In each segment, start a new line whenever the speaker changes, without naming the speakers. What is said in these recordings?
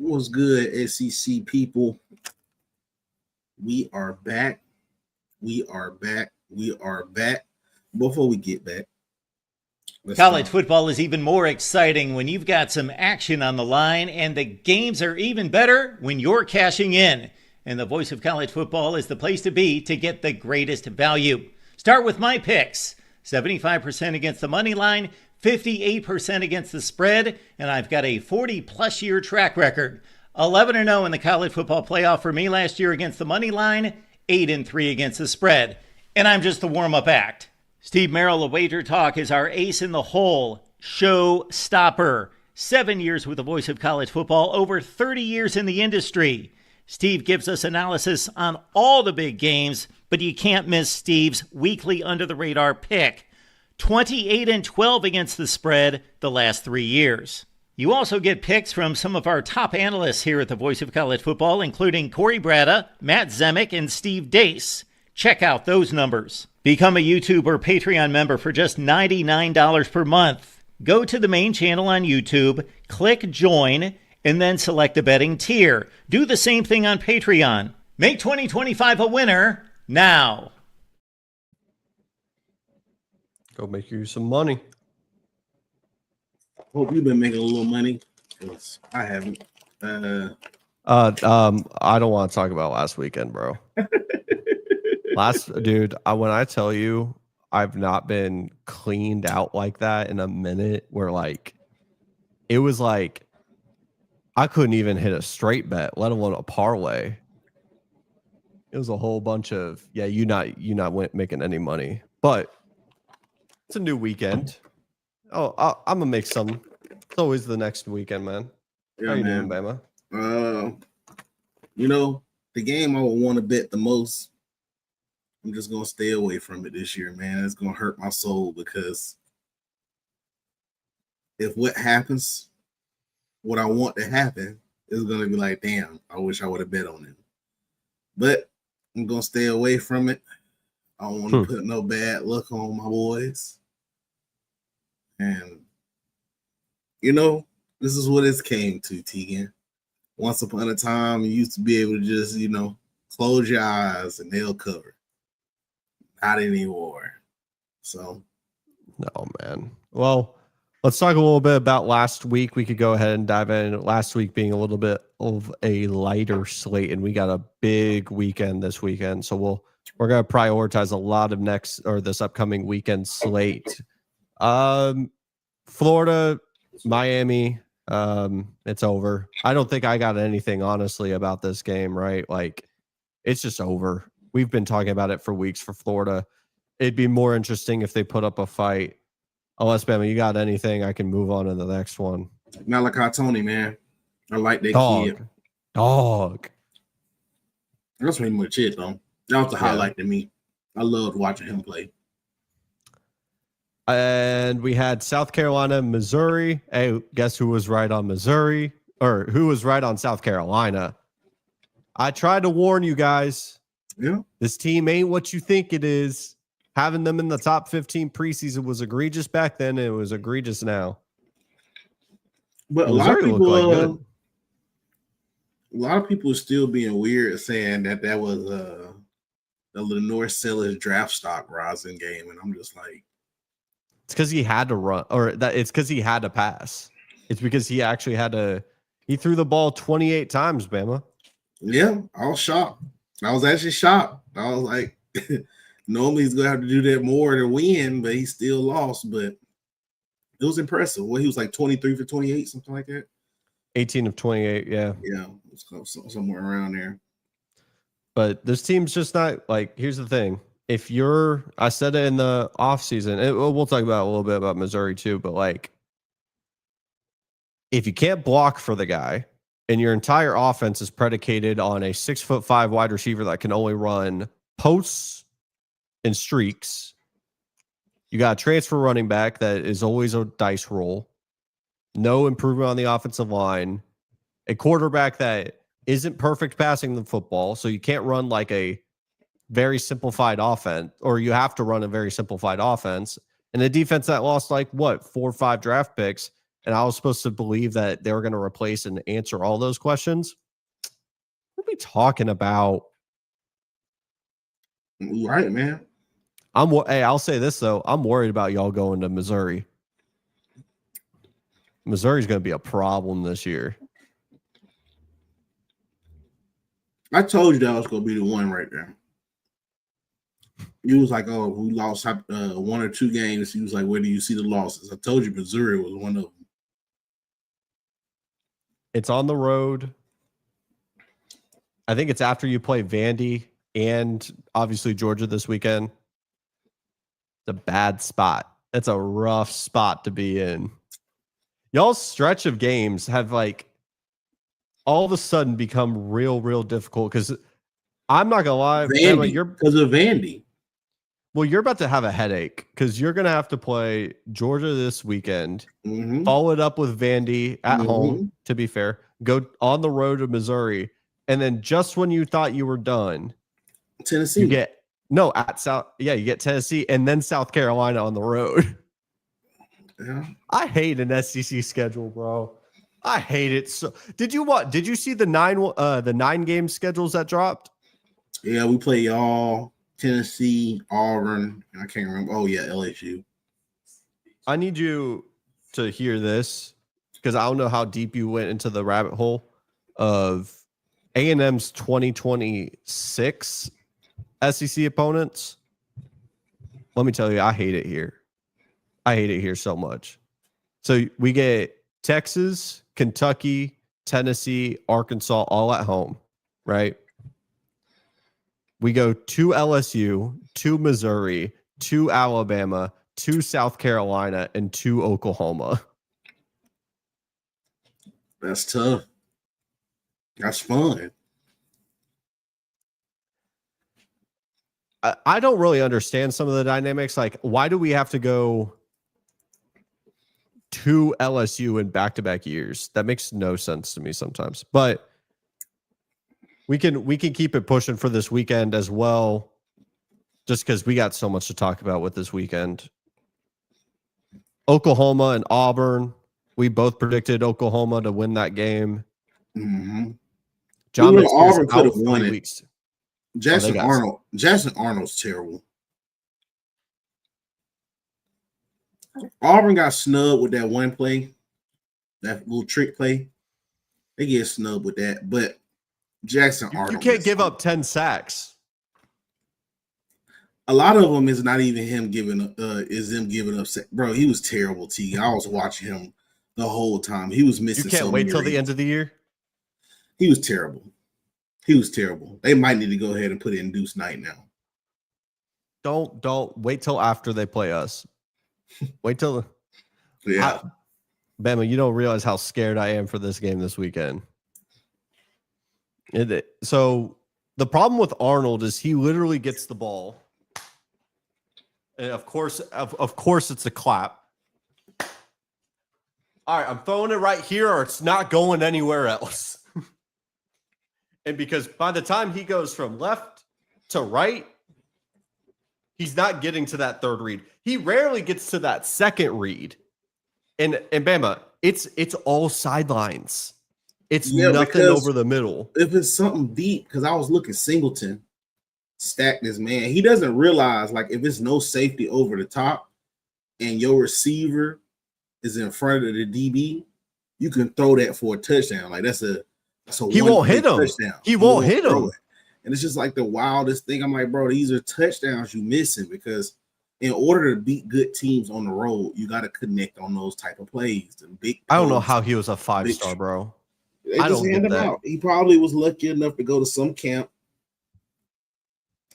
What's good, SEC people? We are back. We are back. We are back. Before we get back,
college football is even more exciting when you've got some action on the line, and the games are even better when you're cashing in. And the Voice of College Football is the place to be to get the greatest value. Start with my picks. 75% against the money line, 58% against the spread, and I've got a 40-plus year track record. 11-0 in the college football playoff for me last year against the money line, 8-3 against the spread. And I'm just the warm-up act. Steve Merrill of Wager Talk is our ace in the hole, show stopper. 7 years with the Voice of College Football, over 30 years in the industry. Steve gives us analysis on all the big games, but you can't miss Steve's weekly under-the-radar pick. 28-12 against the spread the last 3 years. You also get picks from some of our top analysts here at the Voice of College Football, including Corey Bratta, Matt Zemek, and Steve Dace. Check out those numbers. Become a YouTube or Patreon member for just $99 per month. Go to the main channel on YouTube, click join, and then select a betting tier. Do the same thing on Patreon. Make 2025 a winner now.
Go make you some money.
Hope you've been making a little money. I haven't.
I don't want to talk about last weekend, bro. When I tell you I've not been cleaned out like that in a minute, where like it was like I couldn't even hit a straight bet, let alone a parlay. It was a whole bunch of you not making any money, but it's a new weekend. Oh, I'm gonna make some. It's always the next weekend, man.
Yeah,
how you
man.
doing, Bama?
The game I would want to bet the most, I'm just gonna stay away from it this year, man. It's gonna hurt my soul because if what happens, what I want to happen, is gonna be like, damn, I wish I would have bet on it. But I'm gonna stay away from it. I don't want to put no bad luck on my boys. And this is what it's came to, Tegan. Once upon a time, you used to be able to just, close your eyes and they'll cover. Not anymore. So.
No, man. Well, let's talk a little bit about last week. We could go ahead and dive in. Last week being a little bit of a lighter slate, and we got a big weekend this weekend. So we're going to prioritize a lot of this upcoming weekend slate. Florida, Miami, it's over. I don't think I got anything honestly about this game, right? Like it's just over. We've been talking about it for weeks for Florida. It'd be more interesting if they put up a fight. Unless, Bama, you got anything, I can move on to the next one.
Malachi Tony, man. I like that kid.
Dog.
That's pretty much it, though. That was the highlight to me. I loved watching him play.
And we had South Carolina, Missouri. Hey, guess who was right on Missouri? Or who was right on South Carolina? I tried to warn you guys.
Yeah.
This team ain't what you think it is. Having them in the top 15 preseason was egregious back then, and it was egregious now.
But a lot of people are still being weird saying that was the Lenore Sellers draft stock rising game, and I'm just like,
it's because he had to run, or that it's because he had to pass. It's because he actually had to. He threw the ball 28 times, Bama.
Yeah, I was shocked. I was actually shocked. I was like, normally he's gonna have to do that more to win, but he still lost. But it was impressive. He was like 23 for 28, something like that.
18 of 28, yeah.
Yeah, somewhere around there.
But this team's just not like. Here's the thing. I said it in the offseason, we'll talk about a little bit about Missouri too, but like, if you can't block for the guy and your entire offense is predicated on a 6'5" wide receiver that can only run posts and streaks, you got a transfer running back that is always a dice roll, no improvement on the offensive line, a quarterback that isn't perfect passing the football, so you can't run like a very simplified offense, or you have to run a very simplified offense, and a defense that lost 4 or 5 draft picks and I was supposed to believe that they were going to replace and answer all those questions. What are we talking about?
Right, man.
Hey, I'll say this though. I'm worried about y'all going to Missouri. Missouri's going to be a problem this year.
I told you that was going to be the one right there. You was like, oh, we lost 1 or 2 games. He was like, where do you see the losses? I told you Missouri was one of them.
It's on the road. I think it's after you play Vandy and obviously Georgia this weekend. It's a bad spot. It's a rough spot to be in. Y'all's stretch of games have like all of a sudden become real difficult because I'm not gonna lie,
Vandy, because of Vandy.
Well, you're about to have a headache because you're gonna have to play Georgia this weekend, follow it up with Vandy at home. To be fair, go on the road to Missouri, and then just when you thought you were done,
Tennessee.
You get Tennessee and then South Carolina on the road.
Yeah.
I hate an SEC schedule, bro. I hate it. So did you see the 9 game schedules that dropped?
Yeah, we play y'all, Tennessee, Auburn, and I can't remember. Oh yeah, LSU.
I need you to hear this because I don't know how deep you went into the rabbit hole of A&M's 2026 SEC opponents. Let me tell you, I hate it here. I hate it here so much. So we get Texas, Kentucky, Tennessee, Arkansas all at home, right? We go to LSU, to Missouri, to Alabama, to South Carolina, and to Oklahoma.
That's tough. That's fun.
I don't really understand some of the dynamics. Like, why do we have to go to LSU in back-to-back years? That makes no sense to me sometimes. But we can keep it pushing for this weekend as well, just because we got so much to talk about with this weekend. Oklahoma and Auburn. We both predicted Oklahoma to win that game. John
Auburn could have won it.
Weeks.
Jackson Arnold's terrible. Auburn got snubbed with that one play, that little trick play. They get snubbed with that, but Jackson Arnold.
You can't give up 10 sacks.
A lot of them is not even him giving up. Is them giving up? Bro, he was terrible. I was watching him the whole time. He was missing.
You can't wait till the end of the year.
He was terrible. He was terrible. They might need to go ahead and put in Deuce Knight now.
Don't wait till after they play us. Wait till Bama, you don't realize how scared I am for this game this weekend. So the problem with Arnold is he literally gets the ball. And of course it's a clap. All right, I'm throwing it right here or it's not going anywhere else. And because by the time he goes from left to right, he's not getting to that third read. He rarely gets to that second read. And Bama, it's all sidelines. It's nothing over the middle.
If it's something deep, because I was looking Singleton stack this man. He doesn't realize, like, if it's no safety over the top and your receiver is in front of the DB, you can throw that for a touchdown. Like
he won't hit him.
Touchdown.
He won't hit him.
And it's just like the wildest thing. I'm like, bro, these are touchdowns you missing because in order to beat good teams on the road, you got to connect on those type of plays.
I don't know how he was a 5-star, bro.
They just hand him out. He probably was lucky enough to go to some camp.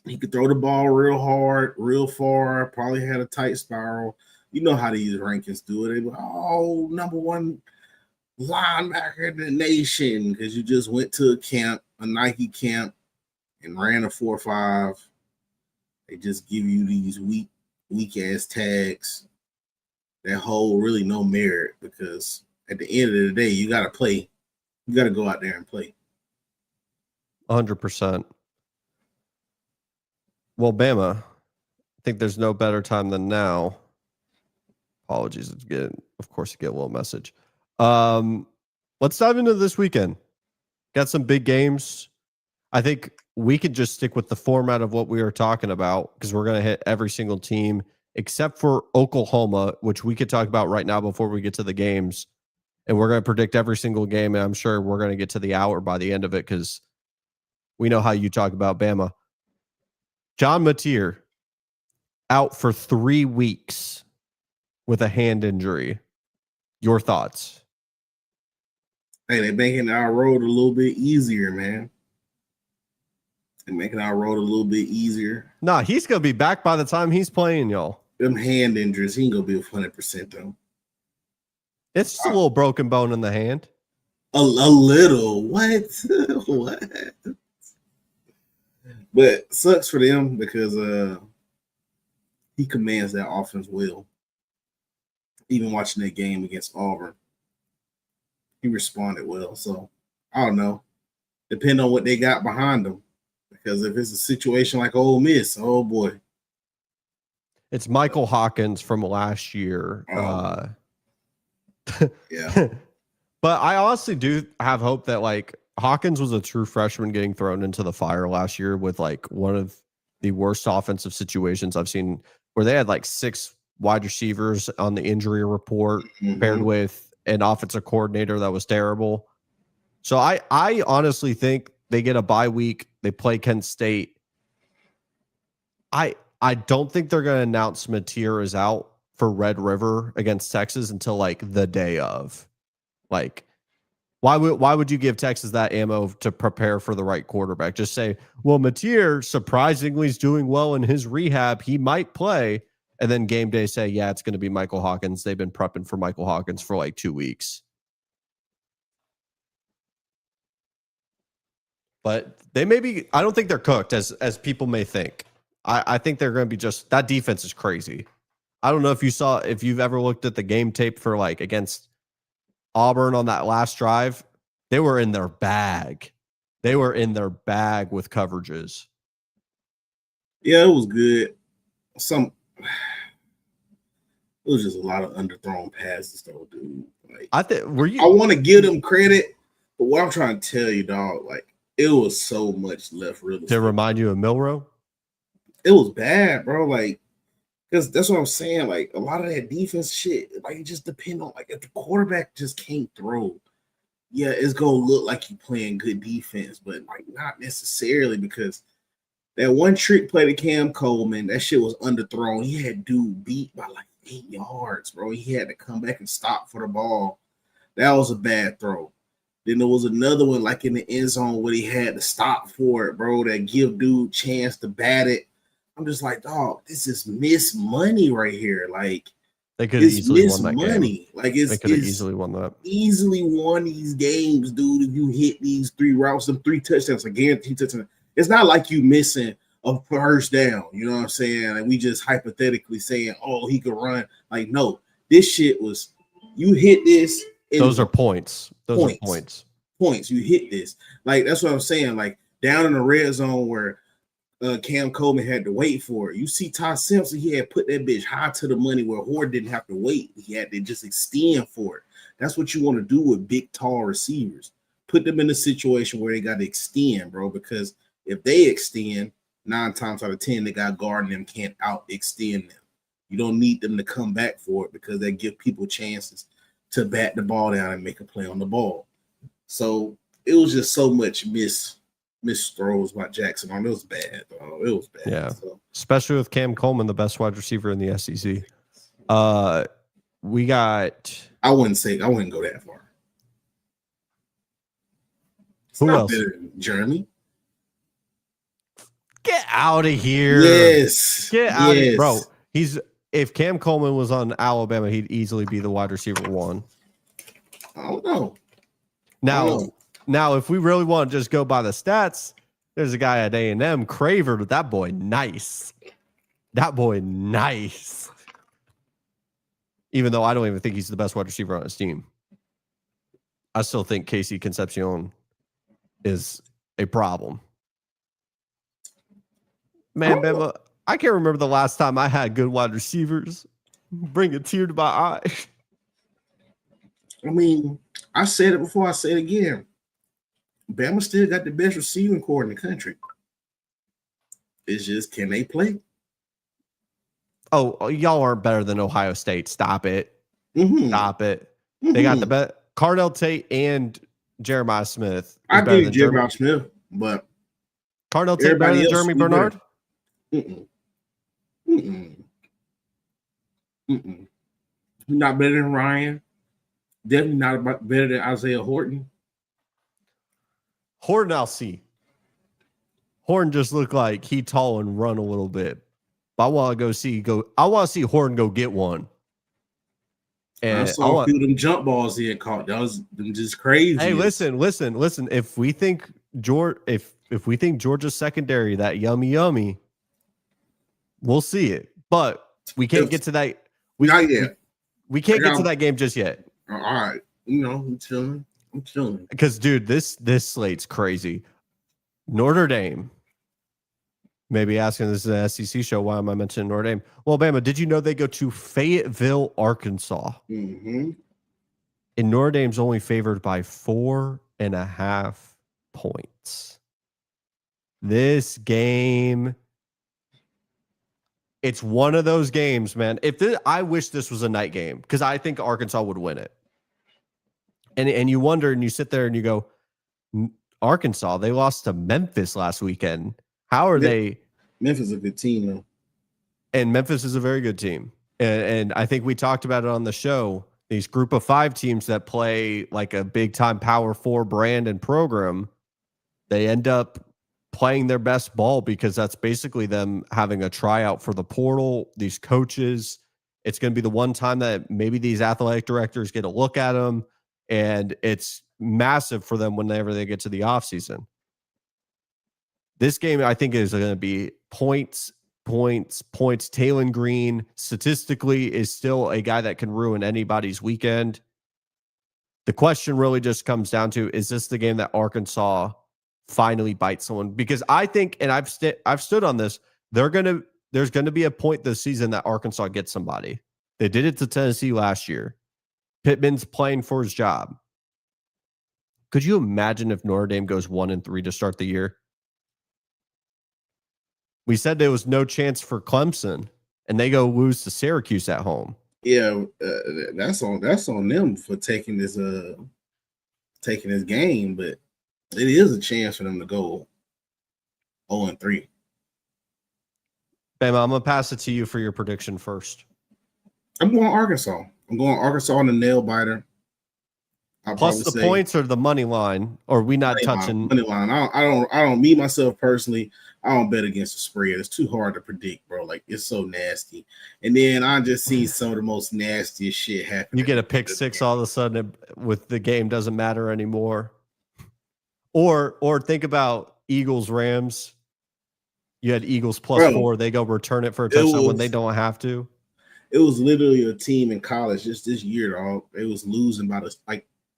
He could throw the ball real hard, real far, probably had a tight spiral. You know how these rankings do it. They go, oh, number one linebacker in the nation, because you just went to a camp, a Nike camp, and ran a 4.5. They just give you these weak ass tags that hold really no merit, because at the end of the day, you got to play. You got to go out there and play.
100%. Well, Bama, I think there's no better time than now. Apologies, of course, you get a little message. Let's dive into this weekend. Got some big games. I think we could just stick with the format of what we were talking about because we're going to hit every single team except for Oklahoma, which we could talk about right now before we get to the games. And we're going to predict every single game. And I'm sure we're going to get to the hour by the end of it because we know how you talk about Bama. John Mateer out for 3 weeks with a hand injury. Your thoughts?
Hey, they're making our road a little bit easier, man. They're making our road a little bit easier.
Nah, he's going to be back by the time he's playing, y'all.
Them hand injuries, he ain't going to be 100% though.
It's just a little broken bone in the hand.
A little. What? What? But sucks for them because he commands that offense well. Even watching that game against Auburn, he responded well. So, I don't know. Depending on what they got behind them. Because if it's a situation like Ole Miss, oh boy.
It's Michael Hawkins from last year.
Yeah.
But I honestly do have hope that like Hawkins was a true freshman getting thrown into the fire last year with like one of the worst offensive situations I've seen where they had like 6 wide receivers on the injury report paired with an offensive coordinator that was terrible. So I honestly think they get a bye week. They play Kent State. I don't think they're going to announce Mateer is out for Red River against Texas until like the day of. Like, why would you give Texas that ammo to prepare for the right quarterback? Just say, well, Mateer surprisingly is doing well in his rehab. He might play. And then game day say, yeah, it's going to be Michael Hawkins. They've been prepping for Michael Hawkins for like 2 weeks. But they may be, I don't think they're cooked as people may think. I think they're going to be just, that defense is crazy. I don't know if you've ever looked at the game tape for like against Auburn on that last drive. They were in their bag. They were in their bag with coverages.
Yeah, it was good. It was just a lot of underthrown passes, though, dude. Like, I want to give them credit, but what I'm trying to tell you, dog, like it was so much left real estate.
To remind you of Milroe?
It was bad, bro. Like, because that's what I'm saying. Like, a lot of that defense shit, like, it just depends on, like, if the quarterback just can't throw, yeah, it's going to look like you playing good defense, but, like, not necessarily because that one trick play to Cam Coleman, that shit was underthrown. He had dude beat by, like, 8 yards, bro. He had to come back and stop for the ball. That was a bad throw. Then there was another one, like, in the end zone where he had to stop for it, bro, that give dude chance to bat it. I'm just like, dog, this is missed money right here. Like,
they could have easily won that
money.
Game.
Like,
they could have easily won that.
Easily won these games, dude. If you hit these 3 routes, them 3 touchdowns, a guaranteed touchdown. It's not like you missing a first down. You know what I'm saying? And we just hypothetically saying, oh, he could run. Like, no, this shit was you hit this.
Those are points. Those are points.
Points. You hit this. Like, that's what I'm saying. Like, down in the red zone where Cam Coleman had to wait for it. You see Todd Simpson, he had put that bitch high to the money where Horde didn't have to wait. He had to just extend for it. That's what you want to do with big, tall receivers. Put them in a situation where they got to extend, bro, because if they extend, 9 times out of 10, they got guarding them, can't out-extend them. You don't need them to come back for it because they give people chances to bat the ball down and make a play on the ball. So it was just so much missed throws by Jackson. It was bad, though. It was bad.
Yeah,
so.
Especially with Cam Coleman, the best wide receiver in the SEC. We got.
I wouldn't go that far.
Who else?
Jeremy.
Get out of here!
Yes,
get out of here, bro. If Cam Coleman was on Alabama, he'd easily be the wide receiver 1.
I don't know.
Now, if we really want to just go by the stats, there's a guy at A&M, Craver, but that boy nice. Even though I don't even think he's the best wide receiver on his team. I still think Casey Concepcion is a problem. Man, Bama, I can't remember the last time I had good wide receivers. Bring a tear to my eye.
I mean, I said it before. I say it again. Bama still got the best receiving core in the country. It's just, can they play?
Oh, y'all aren't better than Ohio State. Stop it.
Mm-hmm.
Stop it. They got the best. Cardell Tate and Jeremiah Smith.
I give Jeremiah Smith, but
Cardell Tate better than Jeremy Bernard?
Not better than Ryan. Definitely not better than Isaiah Horton.
Horton, I'll see. Horton just looked like he tall and run a little bit. But I want to see Horton go get one. And
I saw a few of them jump balls he had caught. That was just crazy.
Hey, listen. If we think Georgia's secondary that yummy, we'll see it. But we can't get to that.
Not yet.
We can't get to that game just yet.
All right. I'm chilling.
Because, dude, this slate's crazy. Notre Dame. Maybe asking, this is an SEC show. Why am I mentioning Notre Dame? Well, Bama, did you know they go to Fayetteville, Arkansas?
Mm-hmm.
And Notre Dame's only favored by 4.5 points. This game, it's one of those games, man. I wish this was a night game because I think Arkansas would win it. And you wonder, and you sit there and you go, Arkansas, they lost to Memphis last weekend. How are they?
Memphis is a good team, though.
And Memphis is a very good team. And I think we talked about it on the show. These group of 5 teams that play like a big time Power 4 brand and program, they end up playing their best ball because that's basically them having a tryout for the portal. These coaches, it's going to be the one time that maybe these athletic directors get a look at them. And it's massive for them whenever they get to the offseason. This game, I think, is going to be points. Taylon Green, statistically, is still a guy that can ruin anybody's weekend. The question really just comes down to, is this the game that Arkansas finally bites someone? Because I think, and I've stood on this, there's going to be a point this season that Arkansas gets somebody. They did it to Tennessee last year. Pittman's playing for his job. Could you imagine if Notre Dame goes 1-3 to start the year? We said there was no chance for Clemson, and they go lose to Syracuse at home.
Yeah, that's on them for taking this game, but it is a chance for them to go 0-3.
Bama, I'm gonna pass it to you for your prediction first.
I'm going Arkansas. I'm going Arkansas on the nail biter.
Plus the points or the money line, or we not touching
money line. I don't. Me myself personally, I don't bet against the spread. It's too hard to predict, bro. Like, it's so nasty. And then I just see some of the most nastiest shit happen.
You get a pick 6 all of a sudden with the game doesn't matter anymore. Or think about Eagles Rams. You had Eagles plus 4. They go return it for a touchdown when they don't have to.
It was literally a team in college just this year, dog. It was losing by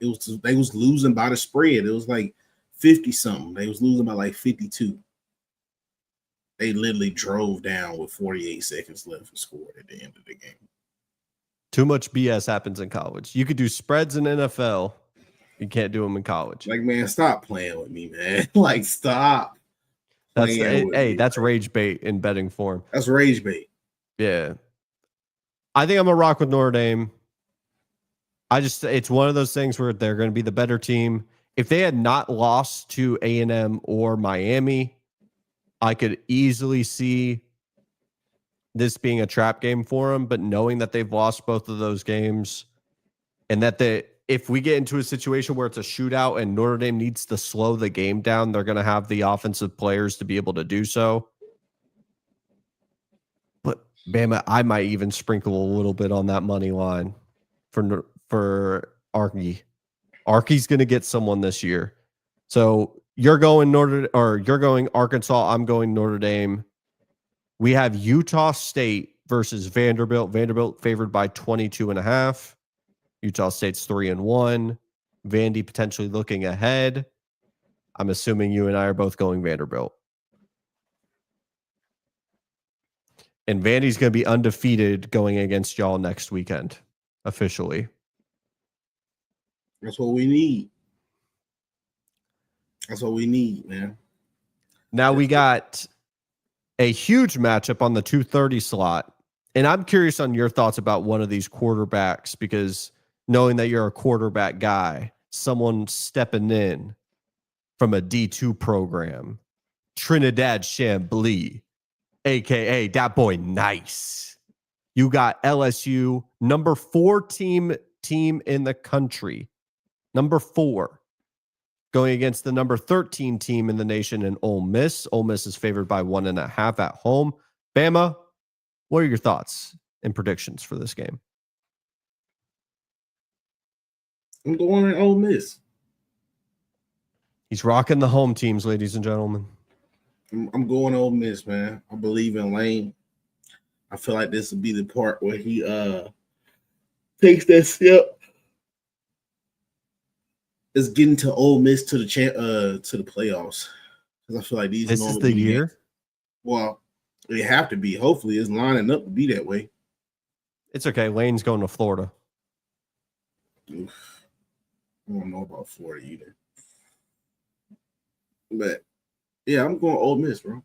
they was losing by the spread. It was like 50-something. They was losing by like 52. They literally drove down with 48 seconds left and scored at the end of the game.
Too much BS happens in college. You could do spreads in NFL. You can't do them in college.
Like, man, stop playing with me, man. Like, stop.
That's rage bait in betting form.
That's rage bait.
Yeah. I think I'm going to rock with Notre Dame. It's one of those things where they're going to be the better team. If they had not lost to A&M or Miami, I could easily see this being a trap game for them. But knowing that they've lost both of those games, and that if we get into a situation where it's a shootout and Notre Dame needs to slow the game down, they're going to have the offensive players to be able to do so. But Bama, I might even sprinkle a little bit on that money line for Arky. Arky's going to get someone this year. So you're going Arkansas. I'm going Notre Dame. We have Utah State versus Vanderbilt. Vanderbilt favored by 22.5. Utah State's 3-1. Vandy potentially looking ahead. I'm assuming you and I are both going Vanderbilt. And Vandy's going to be undefeated going against y'all next weekend, officially.
That's what we need. That's what we need, man.
Now we got a huge matchup on the 2:30 slot. And I'm curious on your thoughts about one of these quarterbacks, because knowing that you're a quarterback guy, someone stepping in from a D2 program, Trinidad Chambly, a.k.a. that boy Nice. You got LSU, number 4 team in the country, number 4, going against the number 13 team in the nation in Ole Miss. Ole Miss is favored by 1.5 at home. Bama, what are your thoughts and predictions for this game?
I'm going to Ole Miss.
He's rocking the home teams, ladies and gentlemen.
I'm going Ole Miss, man. I believe in Lane. I feel like this will be the part where he takes that step. Is getting to Ole Miss to the playoffs, because I feel like these.
This is the year.
Games. Well, they have to be. Hopefully, it's lining up to be that way.
It's okay. Lane's going to Florida.
Oof. I don't know about Florida either, but yeah, I'm going Ole Miss, bro.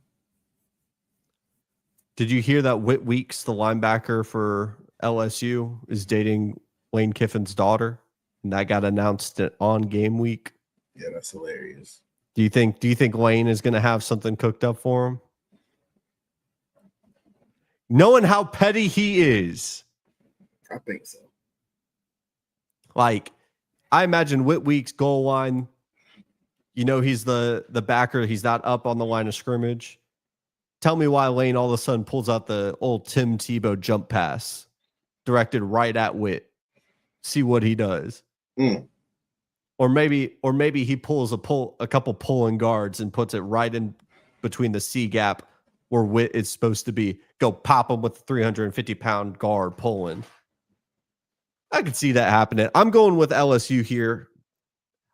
Did you hear that Whit Weeks, the linebacker for LSU, is dating Lane Kiffin's daughter? And that got announced on game week.
Yeah, that's hilarious.
Do you think Lane is going to have something cooked up for him? Knowing how petty he is.
I think so.
Like, I imagine Whit Weeks goal line. You know, he's the backer. He's not up on the line of scrimmage. Tell me why Lane all of a sudden pulls out the old Tim Tebow jump pass directed right at Whit. See what he does. Or maybe he pulls a couple pulling guards and puts it right in between the C gap where Whit is supposed to be. Go pop him with the 350-pound guard pulling. I could see that happening. I'm going with LSU here.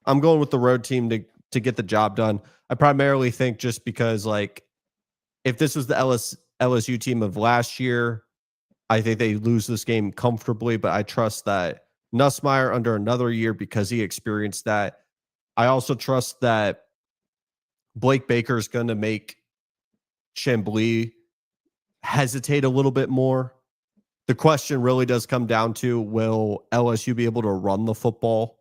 I'm going with the road team to get the job done. I primarily think just because, like, if this was the LSU team of last year, I think they lose this game comfortably, but I trust that Nussmeier under another year, because he experienced that. I also trust that Blake Baker is going to make Chambly hesitate a little bit more. The question really does come down to, will LSU be able to run the football?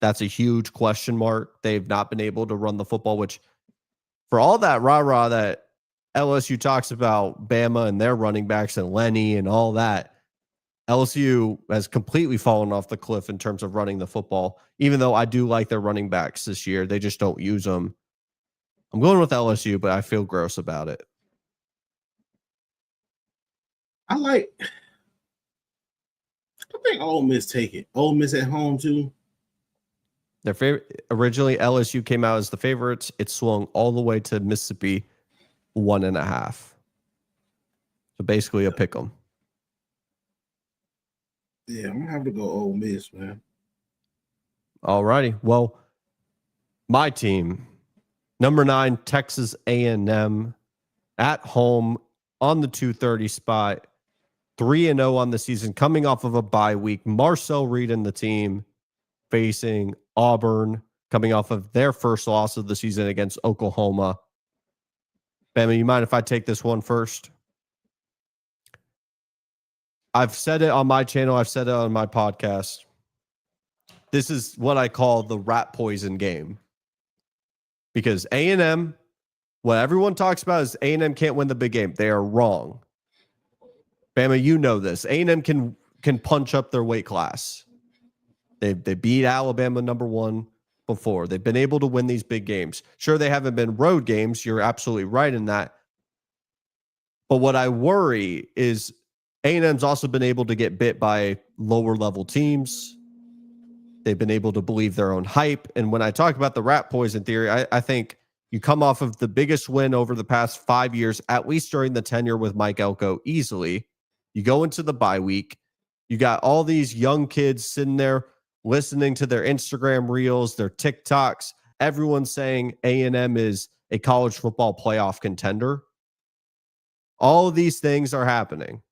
That's a huge question mark. They've not been able to run the football, which, for all that rah-rah that LSU talks about Bama and their running backs and Lenny and all that, LSU has completely fallen off the cliff in terms of running the football, even though I do like their running backs this year. They just don't use them. I'm going with LSU, but I feel gross about it.
I think Ole Miss take it. Ole Miss at home too.
Their favorite, originally LSU came out as the favorites. It swung all the way to Mississippi, 1.5. So basically a pick 'em.
Yeah, I'm gonna have to go Ole Miss, man.
All righty. Well, my team, number 9, Texas A&M, at home on the 2:30 spot, 3-0 on the season, coming off of a bye week. Marcel Reed and the team facing Auburn, coming off of their first loss of the season against Oklahoma. Bama, you mind if I take this one first? I've said it on my channel. I've said it on my podcast. This is what I call the rat poison game. Because A&M, what everyone talks about is A&M can't win the big game. They are wrong. Bama, you know this. A&M can punch up their weight class. They beat Alabama number 1 before. They've been able to win these big games. Sure, they haven't been road games. You're absolutely right in that. But what I worry is A&M's also been able to get bit by lower level teams. They've been able to believe their own hype. And when I talk about the rat poison theory, I think you come off of the biggest win over the past 5 years, at least during the tenure with Mike Elko, easily. You go into the bye week. You got all these young kids sitting there listening to their Instagram reels, their TikToks, everyone saying A&M is a college football playoff contender. All of these things are happening.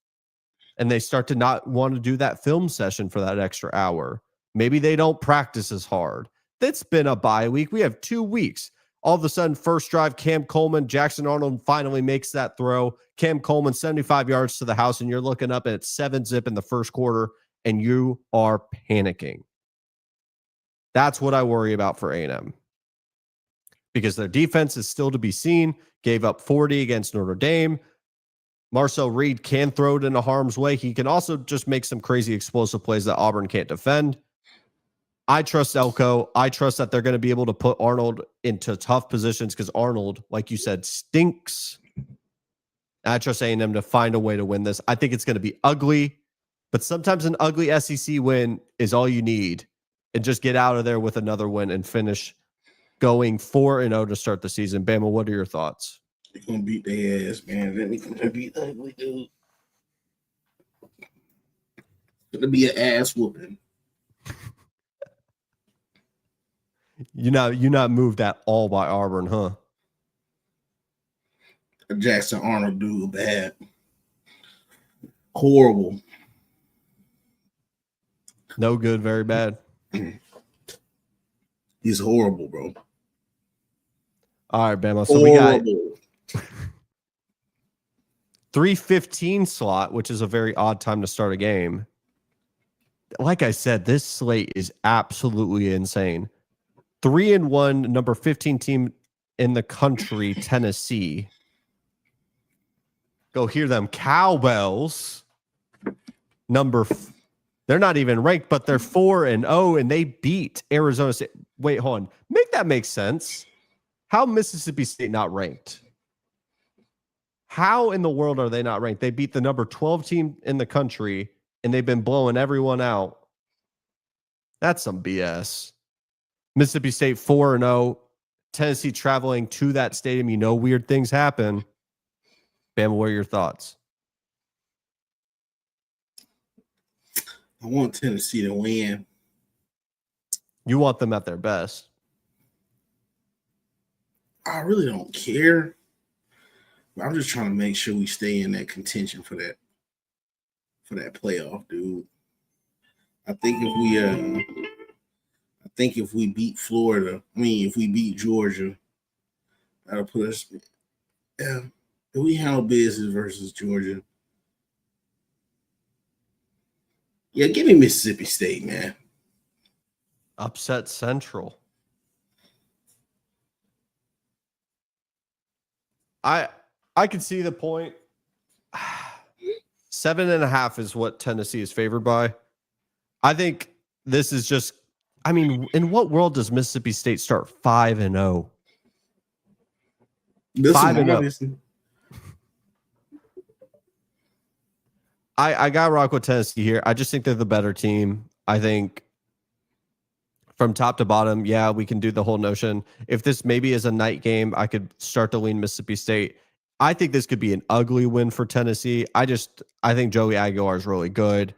And they start to not want to do that film session for that extra hour. Maybe they don't practice as hard. That's been a bye week. We have 2 weeks. All of a sudden, first drive, Cam Coleman, Jackson Arnold finally makes that throw. Cam Coleman, 75 yards to the house, and you're looking up at 7-zip in the first quarter, and you are panicking. That's what I worry about for A&M. Because their defense is still to be seen. Gave up 40 against Notre Dame. Marcel Reed can throw it into harm's way. He can also just make some crazy explosive plays that Auburn can't defend. I trust Elko. I trust that they're going to be able to put Arnold into tough positions because Arnold, like you said, stinks. I trust A&M to find a way to win this. I think it's going to be ugly, but sometimes an ugly SEC win is all you need. And just get out of there with another win and finish going 4-0 to start the season. Bama, what are your thoughts?
They're going to beat their ass, man. They're going to beat ugly, dude. It's going to be an ass whooping.
You're not moved at all by Auburn, huh?
Jackson Arnold dude, bad. Horrible.
No good, very bad.
He's horrible, bro.
All right, Bama. So
horrible.
We got 3:15 slot, which is a very odd time to start a game. Like I said, this slate is absolutely insane. 3-1, number 15 team in the country, Tennessee. Go hear them cowbells. They're not even ranked, but they're 4-0, and they beat Arizona State. Wait, hold on. Make that make sense. How Mississippi State not ranked? How in the world are they not ranked? They beat the number 12 team in the country, and they've been blowing everyone out. That's some BS. Mississippi State 4-0. Tennessee traveling to that stadium. You know weird things happen. Bama, what are your thoughts?
I want Tennessee to win.
You want them at their best.
I really don't care. I'm just trying to make sure we stay in that contention for that playoff, dude. I think if we beat Florida, if we beat Georgia, that'll put us. Yeah, if we handle business versus Georgia. Yeah, give me Mississippi State, man.
Upset Central. I can see the point. 7.5 is what Tennessee is favored by. I think this is just. In what world does Mississippi State start 5-0? 5-0. I got rock with Tennessee here. I just think they're the better team. I think from top to bottom, yeah, we can do the whole notion. If this maybe is a night game, I could start to lean Mississippi State. I think this could be an ugly win for Tennessee. I think Joey Aguilar is really good.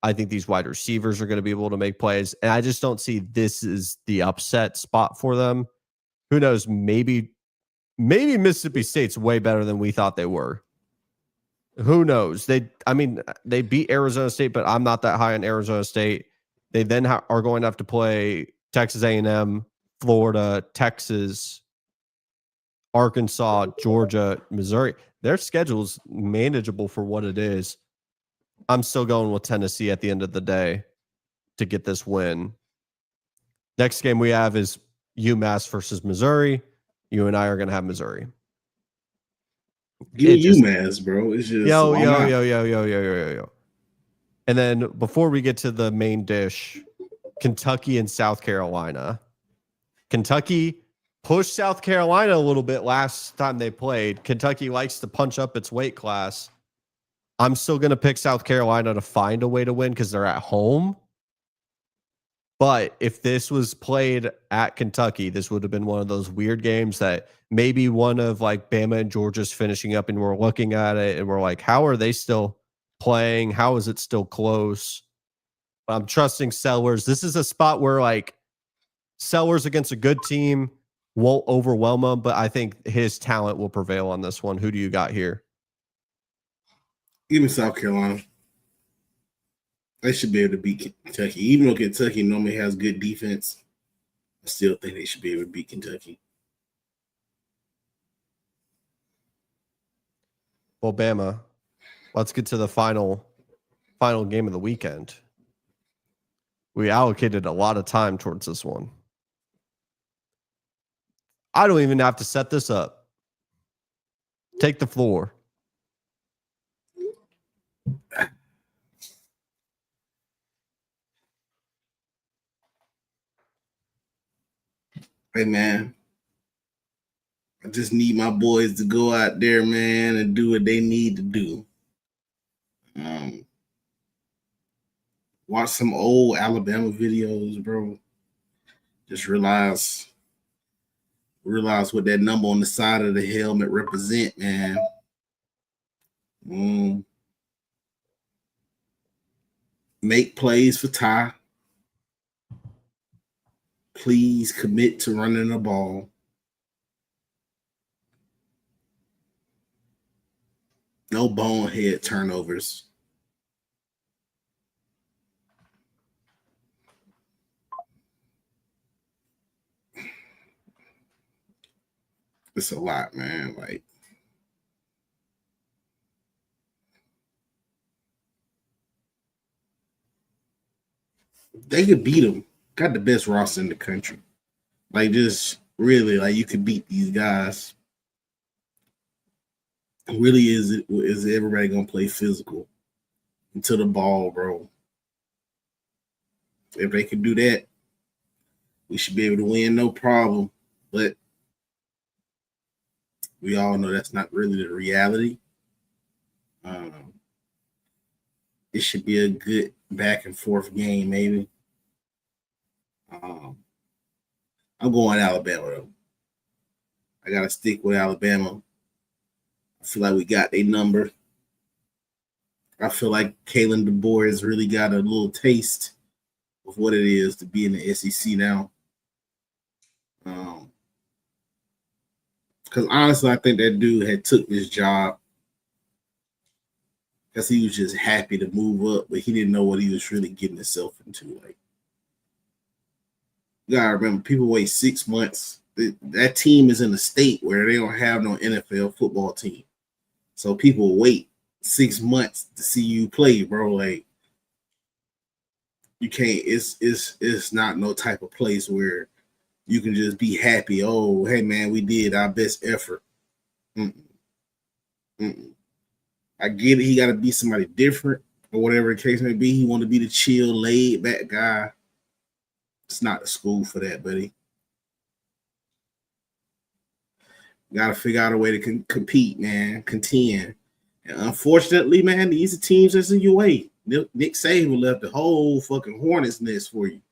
I think these wide receivers are going to be able to make plays. And I just don't see this is the upset spot for them. Who knows? Maybe Mississippi State's way better than we thought they were. Who knows? They beat Arizona State, but I'm not that high on Arizona State. They then are going to have to play Texas A&M, Florida, Texas, Arkansas, Georgia, Missouri. Their schedule's manageable for what it is. I'm still going with Tennessee at the end of the day to get this win. Next game we have is UMass versus Missouri. You and I are going to have Missouri.
Give me UMass, bro. It's just
yo. And then before we get to the main dish, Kentucky and South Carolina. Kentucky pushed South Carolina a little bit last time they played. Kentucky likes to punch up its weight class. I'm still going to pick South Carolina to find a way to win because they're at home. But if this was played at Kentucky, this would have been one of those weird games that maybe one of like Bama and Georgia's finishing up and we're looking at it and we're like, how are they still playing? How is it still close? But I'm trusting Sellers. This is a spot where like Sellers against a good team won't overwhelm him, but I think his talent will prevail on this one. Who do you got here?
Give me South Carolina. They should be able to beat Kentucky. Even though Kentucky normally has good defense, I still think they should be able to beat Kentucky.
Well, Bama, let's get to the final game of the weekend. We allocated a lot of time towards this one. I don't even have to set this up. Take the floor.
Hey, man. I just need my boys to go out there, man, and do what they need to do. Watch some old Alabama videos, bro. Just realize what that number on the side of the helmet represent, man. Make plays for Ty. Please commit to running the ball. No bonehead turnovers. It's a lot, man. Like, they could beat them. Got the best roster in the country. Like, just really, like, you could beat these guys. Really, is everybody gonna play physical into the ball, bro? If they could do that, we should be able to win, no problem. But we all know that's not really the reality. It should be a good back and forth game, maybe. I'm going Alabama, though. I got to stick with Alabama. I feel like we got their number. I feel like Kalen DeBoer has really got a little taste of what it is to be in the SEC now. Because honestly, I think that dude had took this job because he was just happy to move up, but he didn't know what he was really getting himself into. Like, you gotta remember, people wait 6 months. That team is in a state where they don't have no NFL football team, so people wait 6 months to see you play, bro. Like, you can't. It's not no type of place where you can just be happy. Oh, hey man, we did our best effort. I get it. He got to be somebody different or whatever the case may be. He want to be the chill, laid back guy. It's not the school for that, buddy. Got to figure out a way to compete, man, contend. And unfortunately, man, these are teams that's in your way. Nick Saban left the whole fucking hornet's nest for you.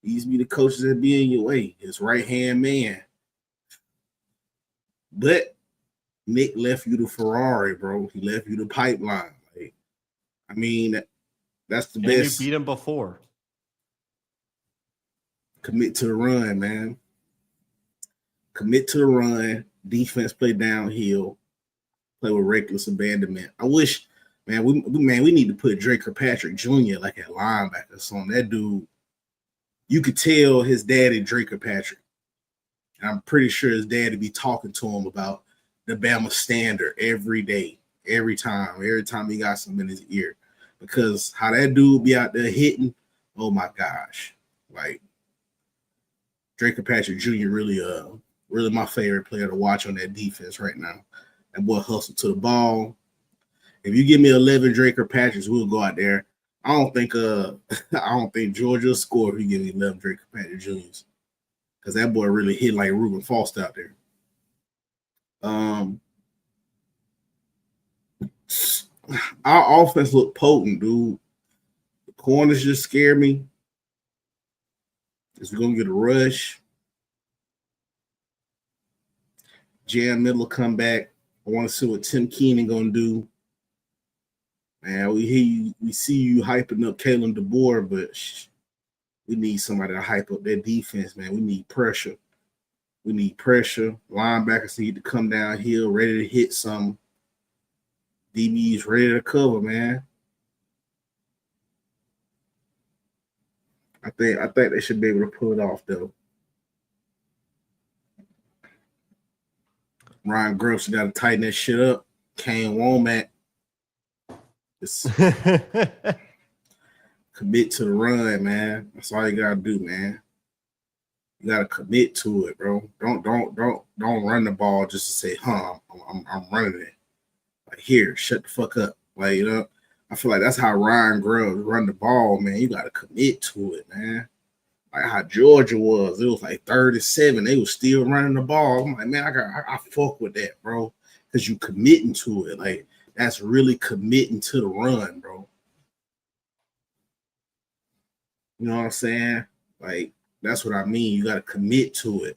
These be the coaches that be in your way. His right-hand man. But Nick left you the Ferrari, bro. He left you the pipeline. Like, I mean, that's the best.
You beat him before.
Commit to the run, man. Commit to the run. Defense play downhill. Play with reckless abandonment. I wish, man, we need to put Drake Kirkpatrick Jr. like at linebacker. So that dude, you could tell his daddy Drake Kirkpatrick. And I'm pretty sure his daddy be talking to him about the Bama standard every day, every time he got something in his ear. Because how that dude be out there hitting, oh my gosh. Like, Drake Kirkpatrick Jr. really my favorite player to watch on that defense right now. That boy hustled to the ball. If you give me 11 Drake Kirkpatricks, we'll go out there. I don't think Georgia will score if you give me 11 Drake Kirkpatrick Jr.'s. Because that boy really hit like Reuben Foster out there. Our offense looked potent, dude. The corners just scare me. Is we're gonna get a rush. Jam Miller come back. I want to see what Tim Keenan gonna do. Man, we see you hyping up Kalen DeBoer, but we need somebody to hype up that defense, man. We need pressure. Linebackers need to come downhill, ready to hit some. DBs ready to cover, man. I think they should be able to pull it off though. Ryan Gross got to tighten that shit up. Kane Womack, just commit to the run, man. That's all you gotta do, man. You gotta commit to it, bro. Don't run the ball just to say, I'm running it. Like, here, shut the fuck up. Like, you know, I feel like that's how Ryan Grubb run the ball, man. You gotta commit to it, man. Like how Georgia was. It was like 37. They was still running the ball. I'm like, man, I fuck with that, bro. Because you committing to it. Like, that's really committing to the run, bro. You know what I'm saying? Like, that's what I mean. You got to commit to it.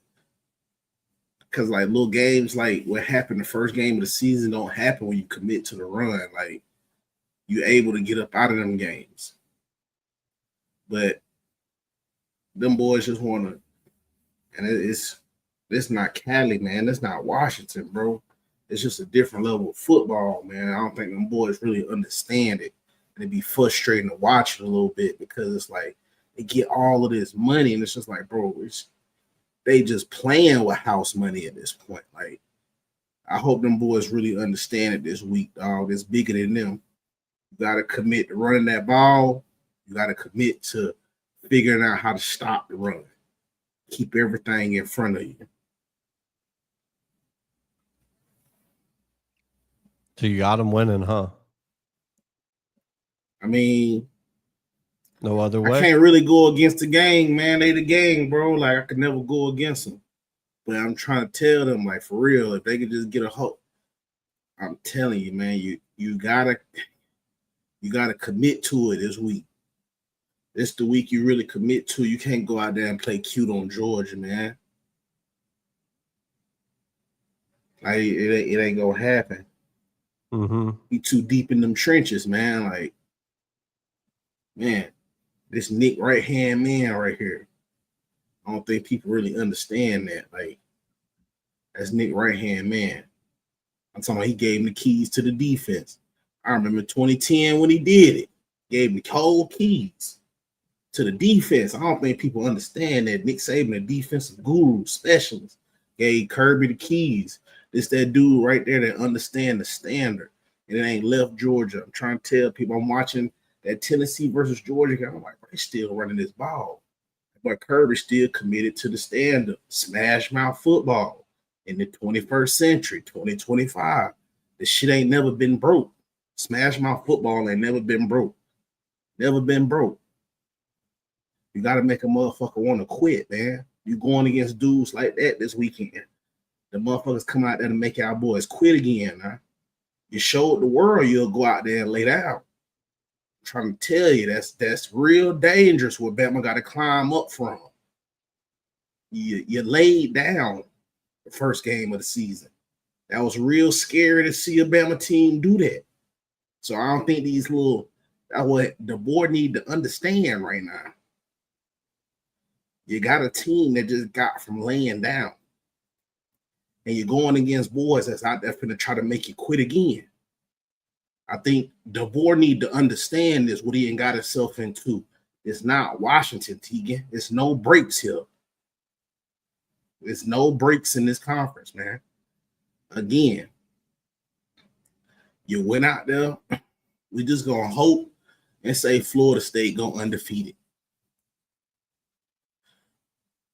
Because, like, little games like what happened the first game of the season don't happen when you commit to the run. Like, you're able to get up out of them games. But them boys just want to, and it's not Cali, man. It's not Washington, bro. It's just a different level of football, man. I don't think them boys really understand it. And it'd be frustrating to watch it a little bit because it's like they get all of this money, and it's just like, bro, they just playing with house money at this point. Like, I hope them boys really understand it this week, dog. It's bigger than them. You got to commit to running that ball. You got to commit to figuring out how to stop the run. Keep everything in front of you.
So you got them winning, huh?
I mean,
no other way.
I can't really go against the gang, man. They the gang, bro. Like, I could never go against them. But I'm trying to tell them, like, for real, if they could just get a hope, I'm telling you, man, you gotta commit to it this week. It's the week you really commit to. You can't go out there and play cute on Georgia, man. Like, it ain't gonna happen.
Mm-hmm.
You too deep in them trenches, man. Like, man, this Nick right-hand man right here. I don't think people really understand that. Like, that's Nick right-hand man. I'm talking about he gave him the keys to the defense. I remember 2010 when he did it. Gave him the whole keys to the defense. I don't think people understand that Nick Saban, the defensive guru, specialist, gave Kirby the keys. This that dude right there that understand the standard. And it ain't left Georgia. I'm trying to tell people, I'm watching that Tennessee versus Georgia game. I'm like, they're still running this ball. But Kirby still committed to the standard. Smash mouth football in the 21st century, 2025. This shit ain't never been broke. Smash mouth football ain't never been broke. Never been broke. You got to make a motherfucker want to quit, man. You going against dudes like that this weekend. The motherfuckers come out there to make our boys quit again, huh? You showed the world you'll go out there and lay down. I'm trying to tell you, that's real dangerous where Bama got to climb up from. You laid down the first game of the season. That was real scary to see a Bama team do that. So I don't think that's what the board need to understand right now. You got a team that just got from laying down. And you're going against boys that's out there finna try to make you quit again. I think the board need to understand this, what he ain't got himself into. It's not Washington, Tegan. It's no breaks here. There's no breaks in this conference, man. Again, you went out there. We just gonna hope and say Florida State go undefeated.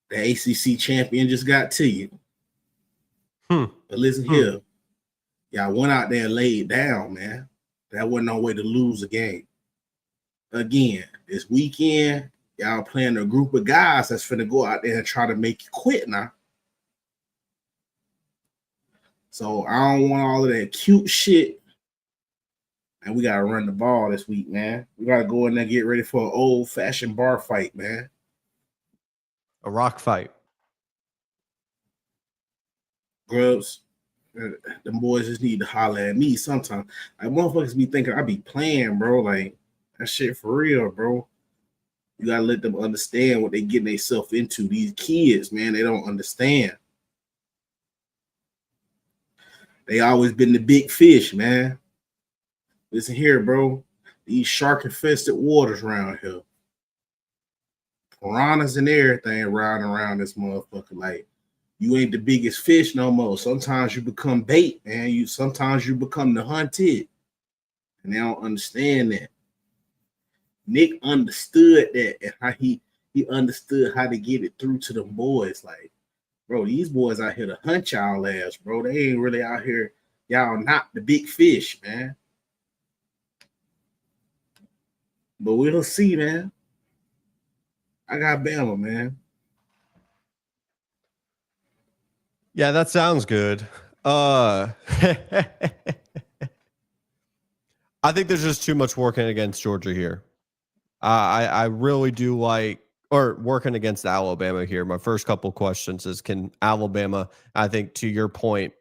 The ACC champion just got to you. But listen here. Y'all went out there and laid down, man. That wasn't no way to lose a game. Again, this weekend, y'all playing a group of guys that's finna go out there and try to make you quit now. So I don't want all of that cute shit. And we got to run the ball this week, man. We got to go in there and get ready for an old-fashioned bar fight, man.
A rock fight.
Grubs, them boys just need to holler at me sometimes. Like, motherfuckers be thinking I be playing, bro. Like, that shit for real, bro. You got to let them understand what they getting themselves into. These kids, man, they don't understand. They always been the big fish, man. Listen here, bro. These shark-infested waters around here. piranhas and everything riding around this motherfucker. Like, you ain't the biggest fish no more. Sometimes you become bait, man. Sometimes you become the hunted. And they don't understand that. Nick understood that, and how he understood how to get it through to them boys. Like, bro, these boys out here to hunt y'all ass, bro. They ain't really out here. Y'all not the big fish, man. But we'll see, man. I got Bama, man.
Yeah, that sounds good. I think there's just too much working against Georgia here. I really do like, or working against Alabama here. My first couple questions is, can Alabama, I think to your point,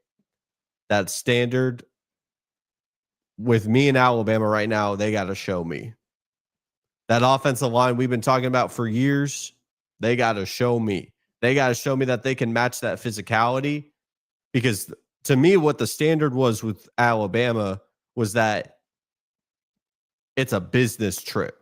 that standard with me and Alabama right now, they got to show me. That offensive line we've been talking about for years, they got to show me. They got to show me that they can match that physicality, because to me, what the standard was with Alabama was that it's a business trip.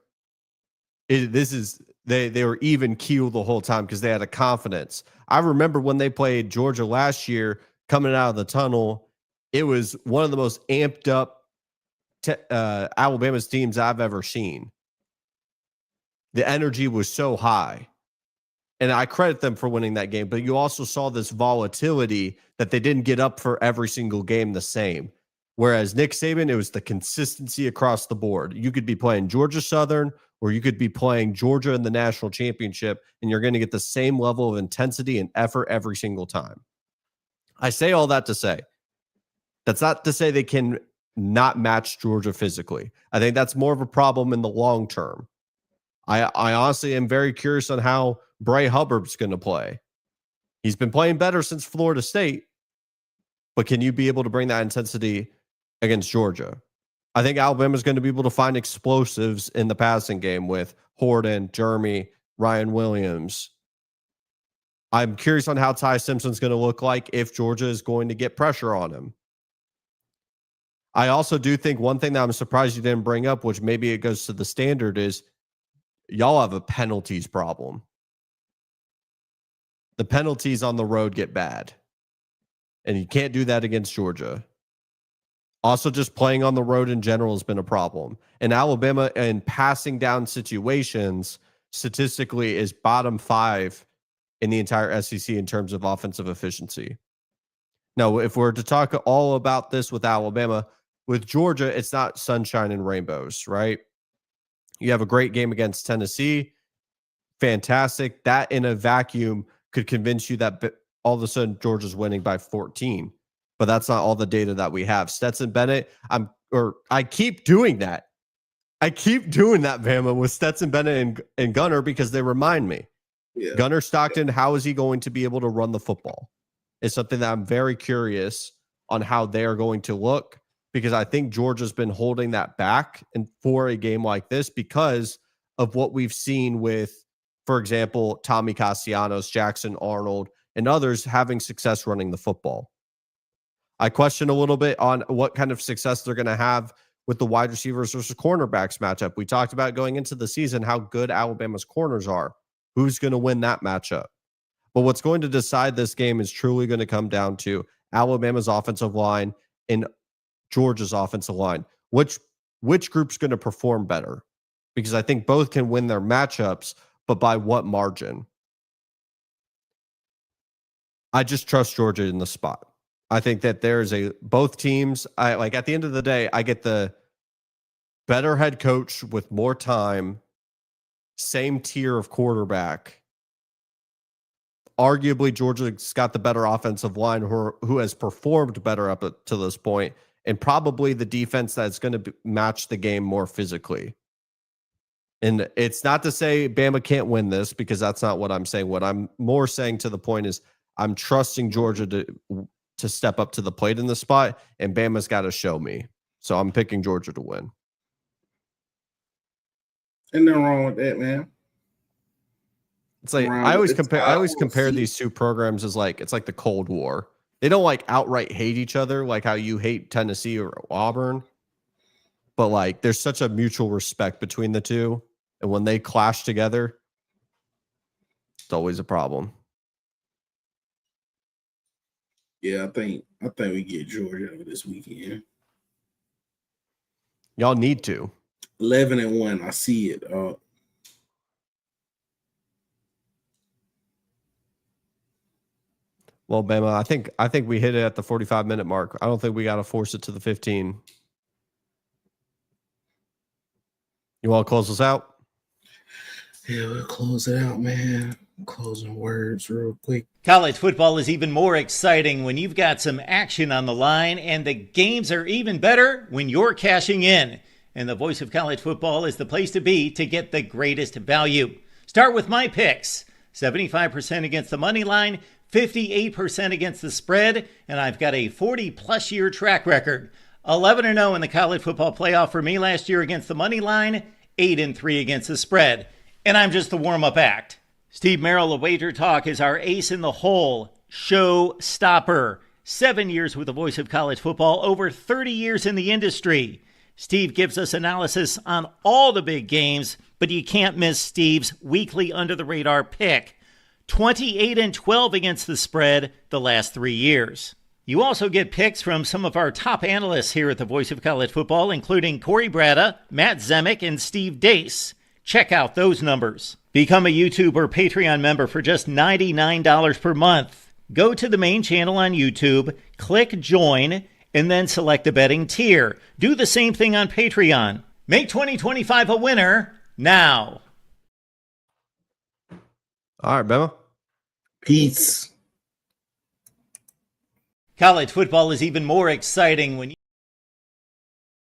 They were even keel the whole time because they had a confidence. I remember when they played Georgia last year, coming out of the tunnel, it was one of the most amped up Alabama's teams I've ever seen. The energy was so high. And I credit them for winning that game, but you also saw this volatility that they didn't get up for every single game the same. Whereas Nick Saban, it was the consistency across the board. You could be playing Georgia Southern, or you could be playing Georgia in the national championship, and you're going to get the same level of intensity and effort every single time. I say all that to say, that's not to say they can not match Georgia physically. I think that's more of a problem in the long term. I honestly am very curious on how Bray Hubbard's going to play. He's been playing better since Florida State, but can you be able to bring that intensity against Georgia? I think Alabama's going to be able to find explosives in the passing game with Horton, Jeremy, Ryan Williams. I'm curious on how Ty Simpson's going to look like if Georgia is going to get pressure on him. I also do think one thing that I'm surprised you didn't bring up, which maybe it goes to the standard, is y'all have a penalties problem. The penalties on the road get bad, and you can't do that against Georgia. Also, just playing on the road in general has been a problem. And Alabama, in passing down situations, statistically is bottom 5 in the entire SEC in terms of offensive efficiency. Now, if we're to talk all about this with Alabama, with Georgia, it's not sunshine and rainbows, right? You have a great game against Tennessee. Fantastic. That in a vacuum could convince you that all of a sudden Georgia's winning by 14. But that's not all the data that we have. Stetson Bennett, I keep doing that. I keep doing that, Bama, with Stetson Bennett and Gunner, because they remind me. Yeah. Gunner Stockton, how is he going to be able to run the football? It's something that I'm very curious on how they are going to look, because I think Georgia's been holding that back for a game like this because of what we've seen with, for example, Tommy Castellanos, Jackson Arnold, and others having success running the football. I question a little bit on what kind of success they're going to have with the wide receivers versus cornerbacks matchup. We talked about going into the season how good Alabama's corners are. Who's going to win that matchup? But what's going to decide this game is truly going to come down to Alabama's offensive line and Georgia's offensive line. Which group's going to perform better? Because I think both can win their matchups, but by what margin? I just trust Georgia in the spot. I think that there's both teams. At the end of the day, I get the better head coach with more time, same tier of quarterback. Arguably, Georgia's got the better offensive line who has performed better up to this point, and probably the defense that's going to match the game more physically. And it's not to say Bama can't win this, because that's not what I'm saying. What I'm more saying to the point is I'm trusting Georgia to step up to the plate in the spot, and Bama's got to show me. So I'm picking Georgia to win.
Ain't nothing wrong with that, man.
It's like I always compare these two programs as it's like the Cold War. They don't outright hate each other like how you hate Tennessee or Auburn, but there's such a mutual respect between the two, and when they clash together, It's always a problem.
Yeah, I think we get Georgia this weekend.
Y'all need to.
11-1. I see it.
Well, Bama, I think we hit it at the 45-minute mark. I don't think we got to force it to the 15. You want to close us out?
Yeah, we'll close it out, man. Closing words real quick.
College football is even more exciting when you've got some action on the line, and the games are even better when you're cashing in. And the voice of college football is the place to be to get the greatest value. Start with my picks. 75% against the money line, 58% against the spread, and I've got a 40-plus year track record. 11-0 in the college football playoff for me last year against the money line, 8-3 against the spread. And I'm just the warm-up act. Steve Merrill of Wager Talk is our ace in the hole, show stopper. 7 years with the voice of college football, over 30 years in the industry. Steve gives us analysis on all the big games, but you can't miss Steve's weekly under-the-radar pick. 28-12 against the spread the last 3 years. You also get picks from some of our top analysts here at the Voice of College Football, including Corey Bratta, Matt Zemek, and Steve Dace. Check out those numbers. Become a YouTube or Patreon member for just $99 per month. Go to the main channel on YouTube, click join, and then select the betting tier. Do the same thing on Patreon. Make 2025 a winner now.
All right, Bama.
Peace.
College football is even more exciting when you